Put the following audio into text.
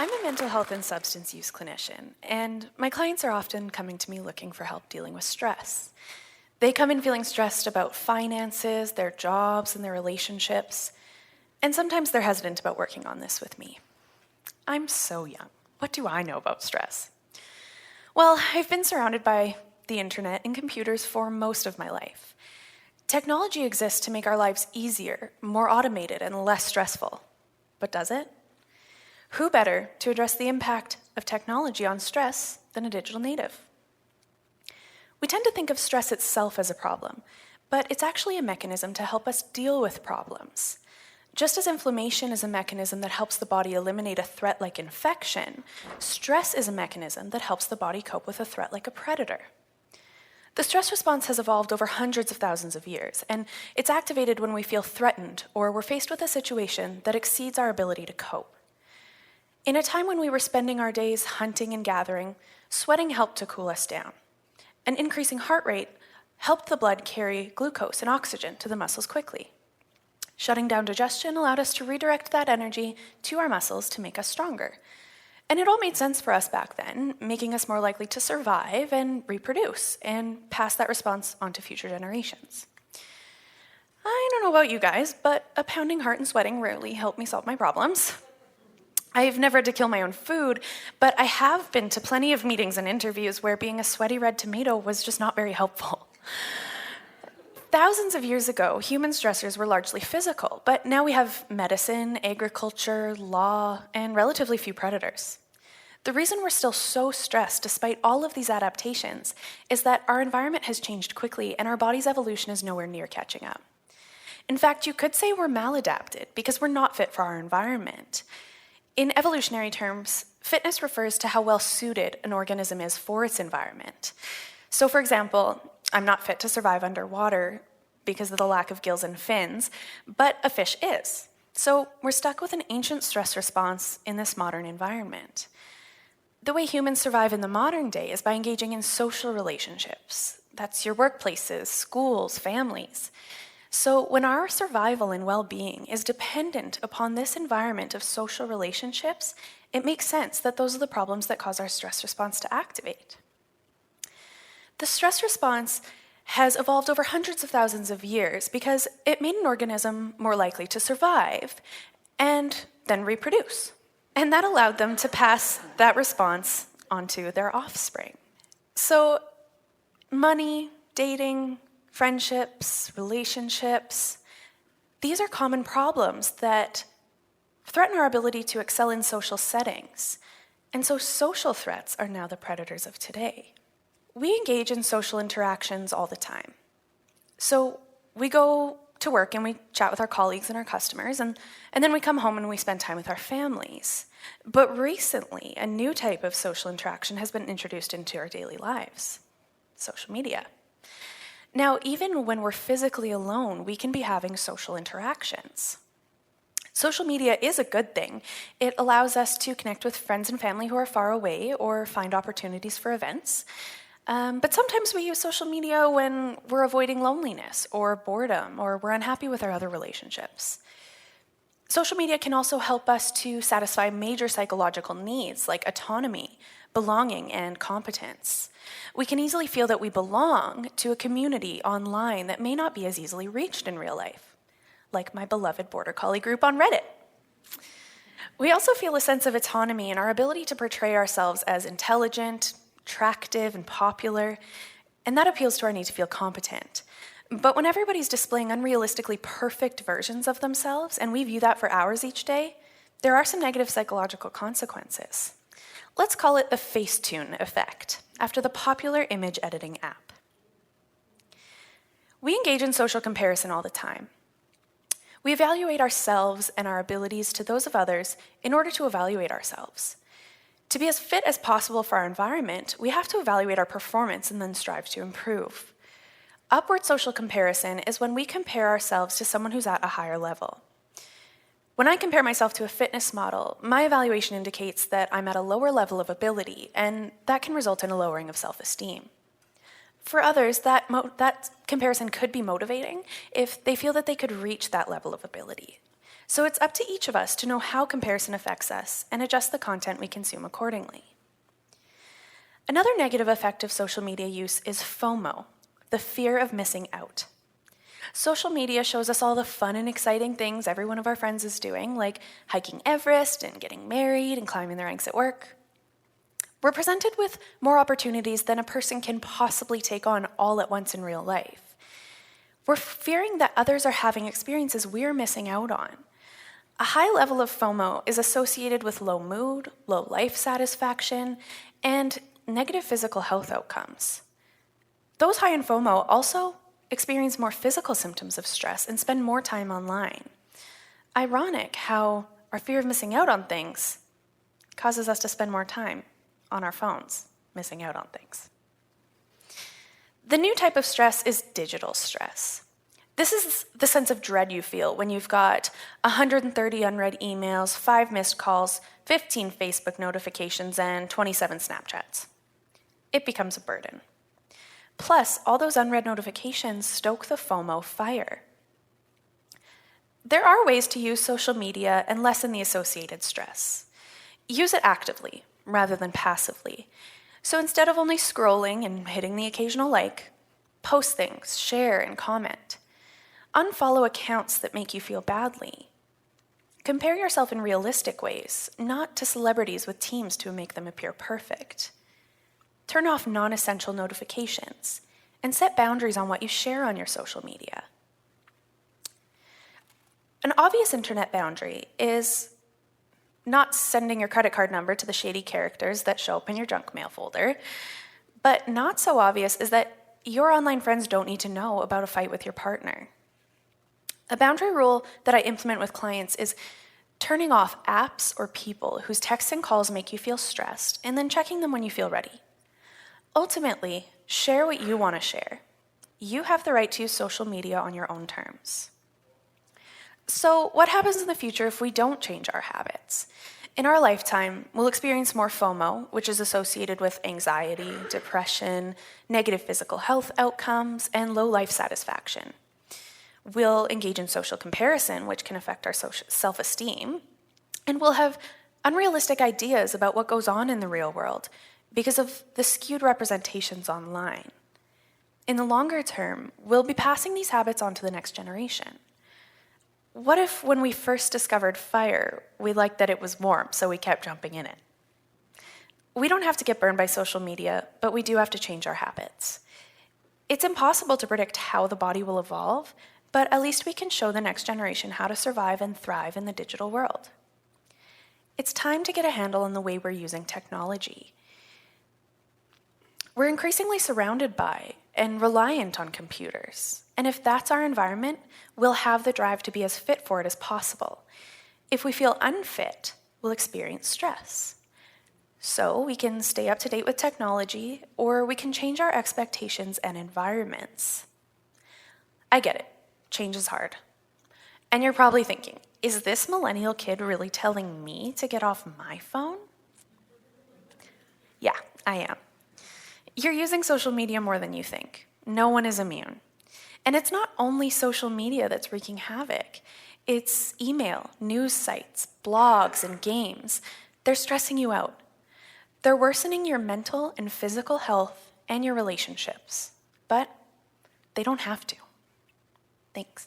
I'm a mental health and substance use clinician, and my clients are often coming to me looking for help dealing with stress. They come in feeling stressed about finances, their jobs, and their relationships, and sometimes they're hesitant about working on this with me. I'm so young. What do I know about stress? Well, I've been surrounded by the internet and computers for most of my life. Technology exists to make our lives easier, more automated, and less stressful. But does it? Who better to address the impact of technology on stress than a digital native? We tend to think of stress itself as a problem, but it's actually a mechanism to help us deal with problems. Just as inflammation is a mechanism that helps the body eliminate a threat like infection, stress is a mechanism that helps the body cope with a threat like a predator. The stress response has evolved over hundreds of thousands of years, and it's activated when we feel threatened or we're faced with a situation that exceeds our ability to cope. In a time when we were spending our days hunting and gathering, sweating helped to cool us down. An increasing heart rate helped the blood carry glucose and oxygen to the muscles quickly. Shutting down digestion allowed us to redirect that energy to our muscles to make us stronger. And it all made sense for us back then, making us more likely to survive and reproduce and pass that response on to future generations. I don't know about you guys, but a pounding heart and sweating rarely help me solve my problems. I've never had to kill my own food, but I have been to plenty of meetings and interviews where being a sweaty red tomato was just not very helpful. Thousands of years ago, human stressors were largely physical, but now we have medicine, agriculture, law, and relatively few predators. The reason we're still so stressed despite all of these adaptations is that our environment has changed quickly and our body's evolution is nowhere near catching up. In fact, you could say we're maladapted because we're not fit for our environment. In evolutionary terms, fitness refers to how well suited an organism is for its environment. So for example, I'm not fit to survive underwater because of the lack of gills and fins, but a fish is. So we're stuck with an ancient stress response in this modern environment. The way humans survive in the modern day is by engaging in social relationships. That's your workplaces, schools, families. So when our survival and well-being is dependent upon this environment of social relationships, it makes sense that those are the problems that cause our stress response to activate. The stress response has evolved over hundreds of thousands of years because it made an organism more likely to survive and then reproduce. And that allowed them to pass that response onto their offspring. So money, dating, friendships, relationships, these are common problems that threaten our ability to excel in social settings. And so social threats are now the predators of today. We engage in social interactions all the time. So we go to work and we chat with our colleagues and our customers, and then we come home and we spend time with our families. But recently, a new type of social interaction has been introduced into our daily lives: social media. Now, even when we're physically alone, we can be having social interactions. Social media is a good thing. It allows us to connect with friends and family who are far away or find opportunities for events. But sometimes we use social media when we're avoiding loneliness or boredom or we're unhappy with our other relationships. Social media can also help us to satisfy major psychological needs like autonomy, belonging, and competence. We can easily feel that we belong to a community online that may not be as easily reached in real life, like my beloved Border Collie group on Reddit. We also feel a sense of autonomy in our ability to portray ourselves as intelligent, attractive, and popular, and that appeals to our need to feel competent. But when everybody's displaying unrealistically perfect versions of themselves, and we view that for hours each day, there are some negative psychological consequences. Let's call it the Facetune effect, after the popular image editing app. We engage in social comparison all the time. We evaluate ourselves and our abilities to those of others in order to evaluate ourselves. To be as fit as possible for our environment, we have to evaluate our performance and then strive to improve. Upward social comparison is when we compare ourselves to someone who's at a higher level. When I compare myself to a fitness model, my evaluation indicates that I'm at a lower level of ability, and that can result in a lowering of self-esteem. For others, that comparison could be motivating if they feel that they could reach that level of ability. So it's up to each of us to know how comparison affects us and adjust the content we consume accordingly. Another negative effect of social media use is FOMO, the fear of missing out. Social media shows us all the fun and exciting things every one of our friends is doing, like hiking Everest and getting married and climbing the ranks at work. We're presented with more opportunities than a person can possibly take on all at once in real life. We're fearing that others are having experiences we're missing out on. A high level of FOMO is associated with low mood, low life satisfaction, and negative physical health outcomes. Those high in FOMO also experience more physical symptoms of stress and spend more time online. Ironic how our fear of missing out on things causes us to spend more time on our phones, missing out on things. The new type of stress is digital stress. This is the sense of dread you feel when you've got 130 unread emails, 5 missed calls, 15 Facebook notifications, and 27 Snapchats. It becomes a burden. Plus, all those unread notifications stoke the FOMO fire. There are ways to use social media and lessen the associated stress. Use it actively rather than passively. So instead of only scrolling and hitting the occasional like, post things, share, and comment. Unfollow accounts that make you feel badly. Compare yourself in realistic ways, not to celebrities with teams to make them appear perfect. Turn off non-essential notifications and set boundaries on what you share on your social media. An obvious internet boundary is not sending your credit card number to the shady characters that show up in your junk mail folder, but not so obvious is that your online friends don't need to know about a fight with your partner. A boundary rule that I implement with clients is turning off apps or people whose texts and calls make you feel stressed, and then checking them when you feel ready. Ultimately, share what you want to share. You have the right to use social media on your own terms. So, what happens in the future if we don't change our habits? In our lifetime, we'll experience more FOMO, which is associated with anxiety, depression, negative physical health outcomes, and low life satisfaction. We'll engage in social comparison, which can affect our self-esteem, and we'll have unrealistic ideas about what goes on in the real world because of the skewed representations online. In the longer term, we'll be passing these habits on to the next generation. What if when we first discovered fire, we liked that it was warm, so we kept jumping in it? We don't have to get burned by social media, but we do have to change our habits. It's impossible to predict how the body will evolve, but at least we can show the next generation how to survive and thrive in the digital world. It's time to get a handle on the way we're using technology. We're increasingly surrounded by and reliant on computers. And if that's our environment, we'll have the drive to be as fit for it as possible. If we feel unfit, we'll experience stress. So we can stay up to date with technology, or we can change our expectations and environments. I get it. Change is hard. And you're probably thinking, is this millennial kid really telling me to get off my phone? Yeah, I am. You're using social media more than you think. No one is immune. And it's not only social media that's wreaking havoc. It's email, news sites, blogs, and games. They're stressing you out. They're worsening your mental and physical health and your relationships. But they don't have to. Thanks.